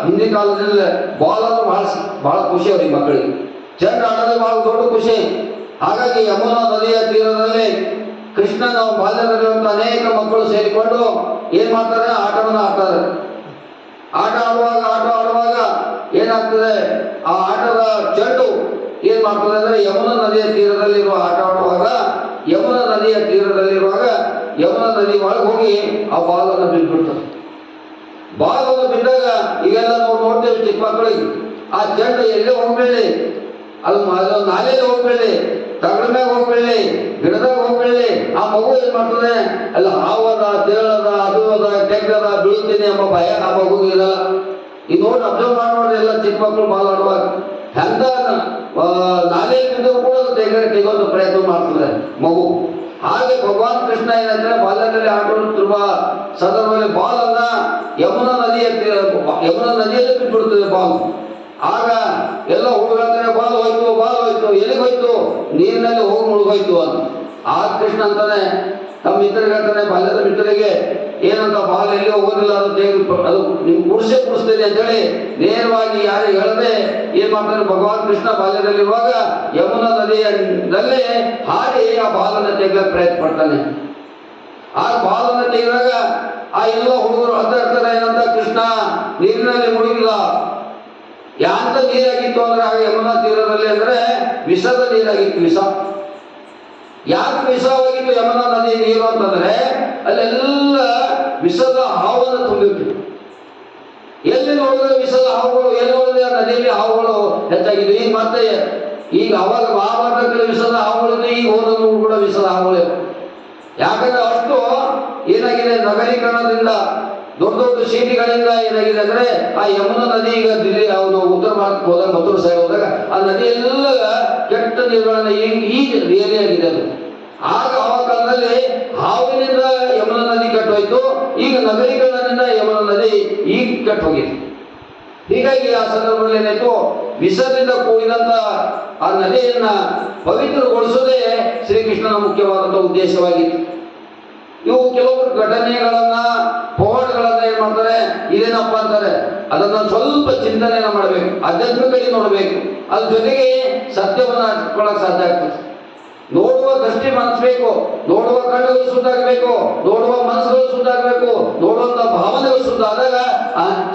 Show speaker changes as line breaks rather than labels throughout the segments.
ಹಿಂದಿನ ಕಾಲದಲ್ಲಿ ಬಾಲ್ ಅಂದ್ರೆ ಬಹಳ ಖುಷಿ ಅವ್ರಿಗೆ ಮಕ್ಕಳಿಗೆ. ಚೆಂಡ ಆಡೋದೇ ಬಹಳ ದೊಡ್ಡ ಖುಷಿ. ಹಾಗಾಗಿ ಯಮುನಾ ನದಿಯ ತೀರದಲ್ಲಿ ಕೃಷ್ಣನ ಬಾಲ್ಯದಲ್ಲಿರುವಂಥ ಅನೇಕ ಮಕ್ಕಳು ಸೇರಿಕೊಂಡು ಏನ್ ಮಾಡ್ತಾರೆ, ಆಟವನ್ನು ಆಡ್ತಾರೆ. ಆಟ ಆಡುವಾಗ ಏನಾಗ್ತದೆ, ಆ ಆಟದ ಚೆಂಡು ಏನ್ ಮಾಡ್ತದೆ ಅಂದ್ರೆ ಯಮುನಾ ನದಿಯ ತೀರದಲ್ಲಿರುವ ಆಟ ಆಡುವಾಗ ಯಮುನಾ ನದಿಯ ನದಿ ಒಳಗೆ ಹೋಗಿ ಆ ಬಾಲನ್ನು ಬಿದ್ದುಬಿಡ್ತದೆ. ಬಾಲನ್ನು ಬಿದ್ದಾಗ ಈಗೆಲ್ಲ ನಾವು ನೋಡ್ತೇವೆ ಚಿಕ್ಕ ಮಕ್ಕಳಿಗೆ, ಆ ಚೆಂಡು ಎಲ್ಲೇ ಹೋಗ್ಬೇಡಿ, ಅದು ನಾಲೆಯಲ್ಲಿ ಹೋಗ್ಬೇಡಿ, ತಗಡ ಮ್ಯಾಗ ಹೋಗ್ಬೇಡಿ, ಗಿಡದಾಗ ಹೋಗ್ಬೇಡಿ. ಆ ಮಗು ಏನ್ ಮಾಡ್ತದೆ, ಅಲ್ಲ ಹಾವದ ತೇಳದ ಅದು ಅದ ತೆಗ್ಗದ ಬೀಳ್ತೀನಿ ಎಂಬ ಭಯ ಆ ಮಗುಗೆ ಇರಲ್ಲ. ಈ ನೋಡಿ ಅಬ್ಸರ್ವ್ ಮಾಡಿ ನೋಡ್ರಿ, ಎಲ್ಲ ಚಿಕ್ಕ ಮಕ್ಕಳು ಬಾಲ್ ಆಡುವಾಗ ಹೆಂಗ ನಾಲೆಯಲ್ಲಿ ಬಿದ್ದರೂ ಕೂಡ ತೆಗೆಯೋದು ಪ್ರಯತ್ನ ಮಾಡ್ತದೆ ಮಗು. ಹಾಗೆ ಭಗವಾನ್ ಕೃಷ್ಣ ಏನಂದ್ರೆ ಬಾಲ್ಯದಲ್ಲಿ ಆಡುತ್ತಿರುವ ಸಂದರ್ಭದಲ್ಲಿ ಬಾಲ್ ಅನ್ನ ಯಮುನಾ ನದಿಯಲ್ಲಿ ಬಿಟ್ಬಿಡ್ತದೆ ಬಾಲ್. ಆಗ ಎಲ್ಲ ಹುಡುಗರ ಬಾಲ್ ಹೋಯ್ತು ಎಲ್ಲಿಗೆ ಹೋಯ್ತು, ನೀರಿನಲ್ಲಿ ಹೋಗಿ ಮುಳುಗೋಯ್ತು ಅಂತ. ಆಗ ಕೃಷ್ಣ ಅಂತಾನೆ ತಮ್ಮ ಮಿತ್ರರಿಗೆ ಹೇಳ್ತಾನೆ, ಬಾಲ್ಯದ ಮಿತ್ರರಿಗೆ ಏನಂತ, ಬಾಲ್ ಎಲ್ಲಿ ಹೋಗೋದಿಲ್ಲ, ಅದು ನಿಮ್ ಕುಡಿಸ್ತೇನೆ ಅಂತ ಹೇಳಿ ನೇರವಾಗಿ ಯಾರಿಗೆ ಹೇಳದೆ ಏನ್ ಮಾಡ್ತಾನೆ, ಭಗವಾನ್ ಕೃಷ್ಣ ಬಾಲ್ಯದಲ್ಲಿರುವಾಗ ಯಮುನಾ ನದಿಯಲ್ಲೇ ಹಾಡಿ ಆ ಬಾಲನ್ನು ತೆಗೆಯಕ್ಕೆ ಪ್ರಯತ್ನ ಪಡ್ತಾನೆ. ಆ ಬಾಲನ್ನು ತೆಗೆದಾಗ ಆ ಎಲ್ಲ ಹುಡುಗರು ಅಂತ ಇರ್ತಾರೆ, ಏನಂತ, ಕೃಷ್ಣ ನೀರಿನಲ್ಲಿ ಮುಳುಗಿಲ್ಲ. ಯಾಂತ ನೀರಾಗಿತ್ತು ಅಂದ್ರೆ ಆಗ ಯಮುನಾ ತೀರದಲ್ಲಿ ಅಂದ್ರೆ ವಿಷದ ನೀರಾಗಿತ್ತು. ವಿಷ ಯಾಕೆ ವಿಷವಾಗಿತ್ತು ಯಮುನಾ ನದಿ ನೀರು ಅಂತಂದ್ರೆ ಅಲ್ಲೆಲ್ಲ ವಿಷದ ಹಾವನ್ನು ತುಂಬಿತ್ತು. ಎಲ್ಲಿ ನೋಡಿದ್ರೆ ವಿಷದ ಹಾವುಗಳು, ಎಲ್ಲಿ ನೋಡಿದ್ರೆ ನದಿಯಲ್ಲಿ ಹಾವುಗಳು ಹೆಚ್ಚಾಗಿದ್ದು. ಈಗ ಅವಾಗ ಮಹಾಭಾರತದಲ್ಲಿ ವಿಷದ ಹಾವುಗಳಿದ್ದು, ಈಗ ಹೋದನು ಕೂಡ ವಿಷದ ಹಾವುಗಳು. ಯಾಕಂದ್ರೆ ಅಷ್ಟು ಏನಾಗಿದೆ, ನಗರೀಕರಣದಿಂದ ದೊಡ್ಡ ಸಿಟಿಗಳಿಂದ ಏನಾಗಿದೆ ಅಂದ್ರೆ ಆ ಯಮುನಾ ನದಿ ಈಗ ದಿಲ್ಲಿ ಯಾವುದು ಉತ್ತರ ಭಾರತಕ್ಕೆ ಹೋದಾಗ, ಮತ್ತೂರು ಸೈಡ್ ಹೋದಾಗ ಆ ನದಿಯೆಲ್ಲ ಕೆಟ್ಟ ನೀರುಗಳನ್ನ ಈಗ ರಿಯಲಿ ಆಗಿದೆ ಅದು. ಆಗ ಆ ಕಾಲದಲ್ಲಿ ಹಾವಿನಿಂದ ಯಮುನಾ ನದಿ ಕೆಟ್ಟೋಯ್ತು, ಈಗ ನಗರೀಕರಣದಿಂದ ಯಮುನಾ ನದಿ ಈಗ ಕೆಟ್ಟ ಹೋಗಿದೆ. ಹೀಗಾಗಿ ಆ ಸಂದರ್ಭದಲ್ಲಿ ಏನಾಯ್ತು, ವಿಷದಿಂದ ಕೂಡಿದಂತ ಆ ನದಿಯನ್ನ ಪವಿತ್ರಗೊಳಿಸೋದೇ ಶ್ರೀಕೃಷ್ಣನ ಮುಖ್ಯವಾದಂತಹ ಉದ್ದೇಶವಾಗಿತ್ತು. ಇವು ಕೆಲವರು ಘಟನೆಗಳನ್ನ ಪವಾಡಗಳನ್ನ ಏನ್ ಮಾಡ್ತಾರೆ, ಇದೇನಪ್ಪ ಅಂತಾರೆ, ಅದನ್ನ ಸ್ವಲ್ಪ ಚಿಂತನೆಯನ್ನ ಮಾಡಬೇಕು, ಆಧ್ಯಾತ್ಮಿಕವಾಗಿ ನೋಡಬೇಕು. ಅದ್ರ ಜೊತೆಗೆ ಸತ್ಯವನ್ನ ಹಚ್ಕೊಳ್ಳಕ್ ಸಾಧ್ಯ ಆಗ್ತದೆ. ನೋಡುವ ದೃಷ್ಟಿ ಮನಸ್ಬೇಕು, ನೋಡುವ ಕಣ್ಣುಗಳು ಶುದ್ಧಾಗಬೇಕು, ನೋಡುವ ಮನಸ್ಸುಗಳು ಶುದ್ಧಾಗಬೇಕು, ನೋಡುವಂತ ಭಾವನೆಗಳು ಶುದ್ಧ ಆದಾಗ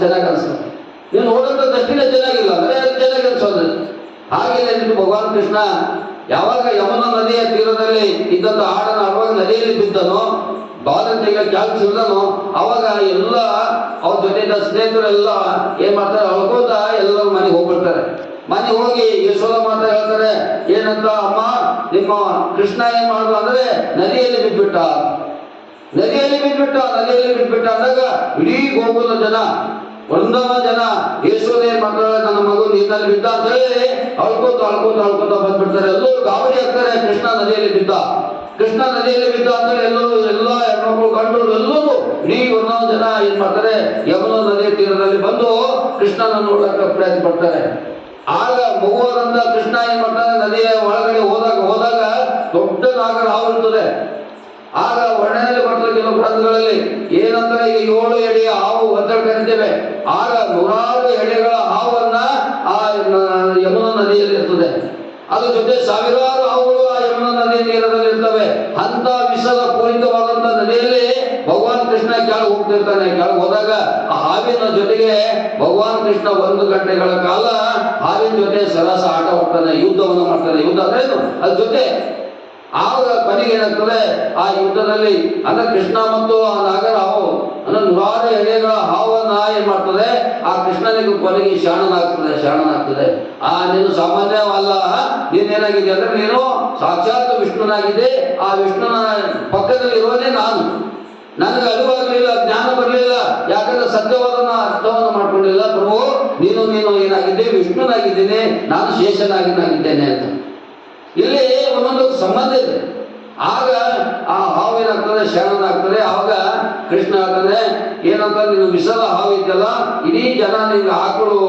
ಚೆನ್ನಾಗಿ ಅನಿಸ್ತದೆ. ನೀವು ನೋಡುವಂತ ದೃಷ್ಟಿನೇ ಚೆನ್ನಾಗಿಲ್ಲ ಅಂದ್ರೆ ಅದು ಚೆನ್ನಾಗಿ ಅನ್ಸೋದು. ಹಾಗೆ ಭಗವಾನ್ ಕೃಷ್ಣ ಯಾವಾಗ ಯಮುನಾ ನದಿಯ ತೀರದಲ್ಲಿ ಇದ್ದಂತ ಹಾಡನ್ನು ಆಡುವಾಗ ನದಿಯಲ್ಲಿ ಬಿದ್ದನೋ, ಬಾಲಂತಿಗೆ ಕ್ಯಾಲ್ಸ್ ಇದ್ದನೋ, ಅವಾಗ ಎಲ್ಲ ಅವ್ರ ಜೊತೆ ಸ್ನೇಹಿತರೆಲ್ಲ ಏನ್ ಮಾಡ್ತಾರೆ, ಅಳ್ಕೋತ ಎಲ್ಲರೂ ಮನೆಗೆ ಹೋಗ್ಬಿಡ್ತಾರೆ. ಮನೆಗೆ ಹೋಗಿ ಯಶೋಧ ಮಾತಾ ಹೇಳ್ತಾರೆ, ಏನಂತ, ಅಮ್ಮ ನಿಮ್ಮ ಕೃಷ್ಣ ಏನ್ ಮಾಡುದು ಅಂದ್ರೆ ನದಿಯಲ್ಲಿ ಬಿಟ್ಬಿಟ್ಟ ಅಂದಾಗ ಇಡೀ ಗೋಕುಲ ಜನ, ಒಂದವ ಜನ ಯಶೋಧ ಏನ್ ಮಾಡ್ತಾರೆ, ನನ್ನ ಮಗು ನೀರಿನಲ್ಲಿ ಬಿದ್ದ ಅಂತ ಹೇಳಿ ಅಳ್ಕೋತ ಬಂದ್ಬಿಡ್ತಾರೆ. ಎಲ್ಲರೂ ಗಾಬರಿ ಆಗ್ತಾರೆ, ಕೃಷ್ಣ ನದಿಯಲ್ಲಿ ಬಿದ್ದ ಅಂತ ಹೇಳಿ ಎಲ್ಲ ಹೆಣ್ಮಕ್ಳು ಗಂಡು ಎಲ್ಲರೂ ಇಡೀ ಒಂದೊಂದು ಜನ ಏನ್ ಮಾಡ್ತಾರೆ, ಯಮುನಾ ನದಿಯ ತೀರದಲ್ಲಿ ಬಂದು ಕೃಷ್ಣನ ನೋಡಕ್ಕೆ ಪ್ರಯತ್ನ ಪಡ್ತಾರೆ. ಆಗ ಮಗುವಾದಂತ ಕೃಷ್ಣ ಏನ್ ಮಾಡ್ತಾನೆ, ನದಿಯ ಒಳಗಡೆ ಹೋದಾಗ ದೊಡ್ಡ ನಾಗರ ಹಾವು ಇರ್ತದೆ. ಆಗ ವರ್ಣನೆಯಲ್ಲಿ ಬರ್ತದೆ ಕೆಲವು ಗ್ರಂಥಗಳಲ್ಲಿ ಏನಂದ್ರೆ, ಈಗ 7 ಎಡೆಯ ಹಾವು ಅಂತ ಕರಿತೇವೆ. ಆಗ 100 ಎಡೆಗಳ ಹಾವನ್ನ ಆ ಯಮುನಾ ನದಿಯಲ್ಲಿ ಇರ್ತದೆ. ಅದ್ರ ಜೊತೆ ಸಾವಿರಾರು ಹಾವುಗಳು ಆ ಯಮುನಾ ನದಿಯ ತೀರದಲ್ಲಿ ಇರ್ತವೆ. ಅಂತ ವಿಷದ ಪೂರಿತವಾದಂತ ನದಿಯಲ್ಲಿ ಭಗವಾನ್ ಕೃಷ್ಣ ಕೆಳಗೆ ಹೋಗ್ತಿರ್ತಾನೆ. ಕೆಳಗೆ ಹೋದಾಗ ಆ ಹಾವಿನ ಜೊತೆಗೆ ಭಗವಾನ್ ಕೃಷ್ಣ 1 ಗಂಟೆಗಳ ಕಾಲ ಹಾವಿನ ಜೊತೆ ಸರಸ ಆಟ ಆಡ್ತಾನೆ, ಯುದ್ಧವನ್ನು ಮಾಡ್ತಾನೆ. ಯುದ್ಧ ಅಂದ್ರೆ ಏನು, ಅದ್ರ ಜೊತೆ. ಆಗ ಕೊನೆಗೆ ಏನಾಗ್ತದೆ, ಆ ಯುದ್ಧದಲ್ಲಿ ಅಂದ್ರೆ ಕೃಷ್ಣ ಮತ್ತು ಆ ನಾಗರ ಹಾವು ಅಂದ್ರೆ 100 ಎಡೆಗಳ ಹಾವನ್ನ ಏನ್ ಮಾಡ್ತದೆ, ಆ ಕೃಷ್ಣನಿಗೆ ಕೊನೆಗೆ ಶಾಣನಾಗ್ತದೆ. ನೀನು ಸಾಮಾನ್ಯವಲ್ಲ, ನೀನೇನಾಗಿದೆ ಅಂದ್ರೆ ನೀನು ಸಾಕ್ಷಾತ್ ವಿಷ್ಣುನಾಗಿದೆ. ಆ ವಿಷ್ಣುನ ಪಕ್ಕದಲ್ಲಿ ಇರೋದೇ ನಾನು. ನನಗೆ ಅರಿವಾಗಲಿಲ್ಲ, ಜ್ಞಾನ ಬರಲಿಲ್ಲ, ಯಾಕಂದ್ರೆ ಸತ್ಯವಾದ ಅರ್ಥವನ್ನು ಮಾಡ್ಕೊಂಡಿಲ್ಲ. ಪ್ರಭು ನೀನು ಏನಾಗಿದೆ, ವಿಷ್ಣುನಾಗಿದ್ದೇನೆ, ನಾನು ಶೇಷನಾಗಿದ್ದೇನೆ ಅಂತ. ಇಲ್ಲಿ ಒಂದೊಂದು ಸಂಬಂಧ ಇದೆ. ಆಗ ಆ ಹಾವು ಏನಾಗ್ತದೆ, ಶರಣನಾಗ್ತದೆ. ಆವಾಗ ಕೃಷ್ಣ ಆಗ್ತದೆ ಏನಂತ, ನೀನು ವಿಷದ ಹಾವು ಇದ್ದಲ್ಲ, ಇಡೀ ಜನ ನಿಮ್ಗೆ ಆಕಳು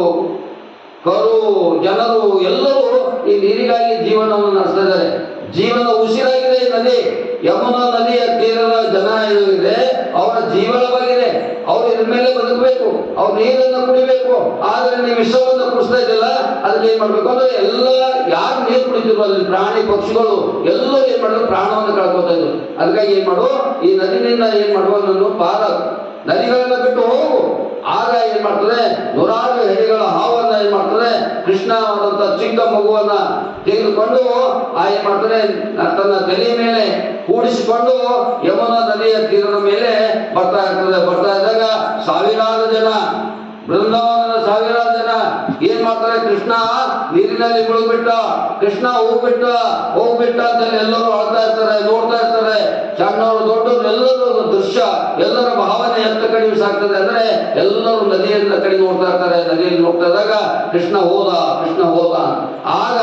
ಕರು ಜನರು ಎಲ್ಲರೂ ಈ ನೀರಿಗಾಗಿ ಜೀವನವನ್ನು ನಡೆಸ್ತಾ ಇದ್ದಾರೆ. ಜೀವನ ಉಸಿರಾಗಿದೆ ಈ ನದಿ. ಯಮುನಾ ನದಿಯ ತೀರದ ಜನ ಏನಿದೆ ಅವರ ಜೀವನವಾಗಿದೆ. ಅವ್ರು ಇದ್ರ ಮೇಲೆ ಬದುಕಬೇಕು, ಅವ್ರು ನೀರನ್ನು ಕುಡಿಬೇಕು. ಆದ್ರೆ ನೀವು ವಿಷವನ್ನು ಕುಡಿಸ್ತಾ ಇದ್ದಿಲ್ಲ, ಅದಕ್ಕೆ ಏನ್ ಮಾಡ್ಬೇಕು ಅಂದ್ರೆ ಎಲ್ಲ ಯಾರು ನೀರು ಕುಡಿತಿದ್ರು ಅಲ್ಲಿ ಪ್ರಾಣಿ ಪಕ್ಷಿಗಳು ಎಲ್ಲರೂ ಏನ್ ಮಾಡೋದು ಪ್ರಾಣವನ್ನು ಕಳ್ಕೊತಾ ಇದ್ರು. ಅದಕ್ಕಾಗಿ ಏನ್ ಮಾಡು, ಈ ನದಿನಿಂದ ಏನ್ ಮಾಡುವ ಪಾರ ನದಿಗಳನ್ನ ಬಿಟ್ಟು ಹೋಗು. ಆಗ ಏನ್ ಮಾಡ್ತದೆ, ನೂರಾರು ಹೆಡೆಗಳ ಹಾವನ್ನ ಏನ್ ಮಾಡ್ತದೆ, ಕೃಷ್ಣ ಆದಂತ ಚಿಕ್ಕ ಮಗುವನ್ನ ತೆಗೆದುಕೊಂಡು ಏನ್ ಮಾಡ್ತಾರೆ ತನ್ನ ತಲೆಯ ಮೇಲೆ ಕೂಡಿಸಿಕೊಂಡು ಯಮುನಾ ನದಿಯ ತೀರದ ಮೇಲೆ ಬರ್ತಾ ಇರ್ತದೆ. ಬರ್ತಾ ಇದ್ದಾಗ ಸಾವಿರಾರು ಜನ, ಬೃಂದಾವನದ ಸಾವಿರಾರು ಜನ ಏನ್ ಮಾಡ್ತಾರೆ, ಕೃಷ್ಣ ನೀರಿನಲ್ಲಿ ಮುಳುಗ್ಬಿಟ್ಟ, ಕೃಷ್ಣ ಹೋಗ್ಬಿಟ್ಟ ಅಂತ ಎಲ್ಲರೂ ಆಡ್ತಾ ಇರ್ತಾರೆ, ನೋಡ್ತಾ ಇರ್ತಾರೆ. ಸಣ್ಣವರು ದೊಡ್ಡವರು ಎಲ್ಲರೂ ದೃಶ್ಯ, ಎಲ್ಲರ ಭಾವನೆ ಎತ್ತ ಕಡಿಮೆ ಸಾಕ್ತದೆ. ಅಂದ್ರೆ ಎಲ್ಲರೂ ನದಿಯಿಂದ ಕಡೆ ನೋಡ್ತಾ ಇರ್ತಾರೆ. ನದಿಯಲ್ಲಿ ನೋಡ್ತಾ ಇದ್ದಾಗ ಕೃಷ್ಣ ಹೋದ. ಆಗ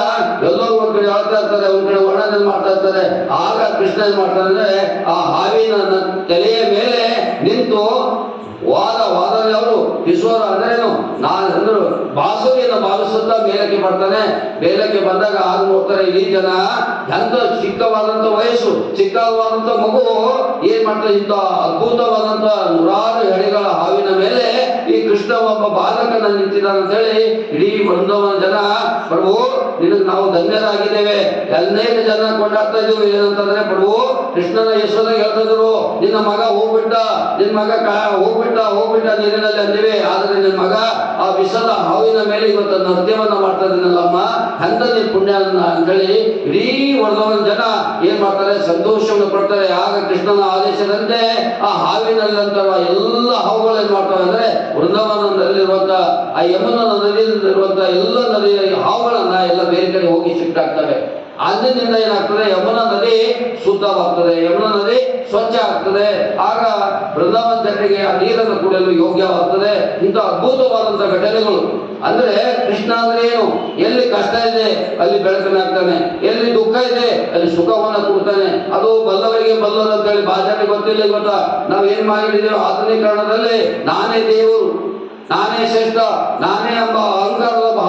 ಎಲ್ಲರೂ ಒಂದ್ ಕಡೆ ಆಡ್ತಾ ಇರ್ತಾರೆ, ಒಂದ್ ಕಡೆ ವರ್ಣನೆ ಮಾಡ್ತಾ ಇರ್ತಾರೆ. ಆಗ ಕೃಷ್ಣ ಏನ್ ಮಾಡ್ತಾರೆ ಅಂದ್ರೆ ಆ ಹಾವಿನ ತಲೆಯ ಮೇಲೆ ನಿಂತು ವಾದನೆ ಅವರು ಕಿಶೋರ ಅಂದ್ರೇನು ನಾನು ಬಾಸುರಿಯನ್ನು ಬಾವಿಸುತ್ತಾ ಮೇಲಕ್ಕೆ ಬರ್ತಾನೆ. ಮೇಲಕ್ಕೆ ಬಂದಾಗ ಆಗ ನೋಡ್ತಾರೆ ಇಡೀ ಜನ, ಎಂತ ಚಿಕ್ಕವಾದಂತ ವಯಸ್ಸು, ಚಿಕ್ಕವಾದಂತ ಮಗು ಏನ್ ಮಾಡ್ತಾರೆ, ಇಂಥ ಅದ್ಭುತವಾದಂತ ನೂರಾರು ಹೆಡೆಗಳ ಹಾವಿನ ಮೇಲೆ ಈ ಕೃಷ್ಣ ಒಬ್ಬ ಬಾಲಕನ ನಿಂತಿದ್ದಾನೆ ಅಂತ ಹೇಳಿ ಇಡೀ ಬೃಂದಾವನ ಜನ, ಪ್ರಭು ನಿನಗೆ ನಾವು ಧನ್ಯರಾಗಿದ್ದೇವೆ. ಅನೇಕ ಜನ ಕೊಂಡಾಡ್ತಾ ಇದ್ದೀವಿ. ಏನಂತಂದ್ರೆ ಪ್ರಭು ಕೃಷ್ಣನ ಯಶೋಧ ಹೇಳ್ತಾ ಇದ್ರು, ನಿನ್ನ ಮಗ ಹೋಗ್ಬಿಟ್ಟ ನೀರಿನಲ್ಲಿ ಅಂದಿವೆ. ಆದ್ರೆ ನಿನ್ನ ಮಗ ಆ ವಿಷದ ಹಾವಿನ ಮೇಲೆ ಇವತ್ತು ನೃತ್ಯವನ್ನ ಮಾಡ್ತಾ ಇದ್ದೀನಲ್ಲಮ್ಮ, ಅಂತ ನೀನ್ ಪುಣ್ಯ ಅಂತೇಳಿ ಇಡೀ ವರ್ಧವನ ಜನ ಏನ್ ಮಾಡ್ತಾರೆ, ಸಂತೋಷವನ್ನು ಪಡ್ತಾರೆ. ಆಗ ಕೃಷ್ಣನ ಆದೇಶದಂತೆ ಆ ಹಾವಿನಲ್ಲಂತ ಎಲ್ಲ ಹಾವುಗಳು ಏನ್ ಮಾಡ್ತವೆ ಅಂದ್ರೆ ವೃಂದಾವನದಲ್ಲಿರುವಂತ ಆ ಯಮುನಾ ನದಿಯಲ್ಲಿರುವಂತ ಎಲ್ಲ ನದಿಯ ಹಾವುಗಳನ್ನ ಎಲ್ಲ ಬೇರೆ ಕಡೆ ಹೋಗಿ ಶಿಫ್ಟ್ ಆಗ್ತವೆ. ಅಂದಿನಿಂದ ಏನಾಗ್ತದೆ, ಯಮುನಾ ನದಿ ಶುದ್ಧವಾಗ್ತದೆ, ಯಮುನಾ ನದಿ ಸ್ವಚ್ಛ ಆಗ್ತದೆ. ಆಗ ಬೃಂದಾವನ ಜನರಿಗೆ ಆ ನೀರನ್ನು ಕುಡಿಯಲು ಯೋಗ್ಯವಾಗ್ತದೆ. ಇಂಥ ಅದ್ಭುತವಾದಂತಹ ಘಟನೆಗಳು. ಅಂದ್ರೆ ಕೃಷ್ಣ ಅಂದ್ರೆ ಏನು, ಎಲ್ಲಿ ಕಷ್ಟ ಇದೆ ಅಲ್ಲಿ ಬೆಳಕನಾಗ್ತಾನೆ, ಎಲ್ಲಿ ದುಃಖ ಇದೆ ಅಲ್ಲಿ ಸುಖವನ್ನ ಕೊಡ್ತಾನೆ. ಅದು ಬಲ್ಲವರಿಗೆ ಬಲ್ಲವರು ಅಂತ ಹೇಳಿ ಭಾಷೆ ಗೊತ್ತಿಲ್ಲ. ಇವತ್ತ ನಾವ್ ಏನ್ ಮಾಡಿದ್ದೇವೆ ಆಧುನೀಕರಣದಲ್ಲಿ, ನಾನೇ ದೇವರು, ನಾನೇ ಶ್ರೇಷ್ಠ, ನಾನೇ ಎಂಬ ಅಹಂಕಾರದ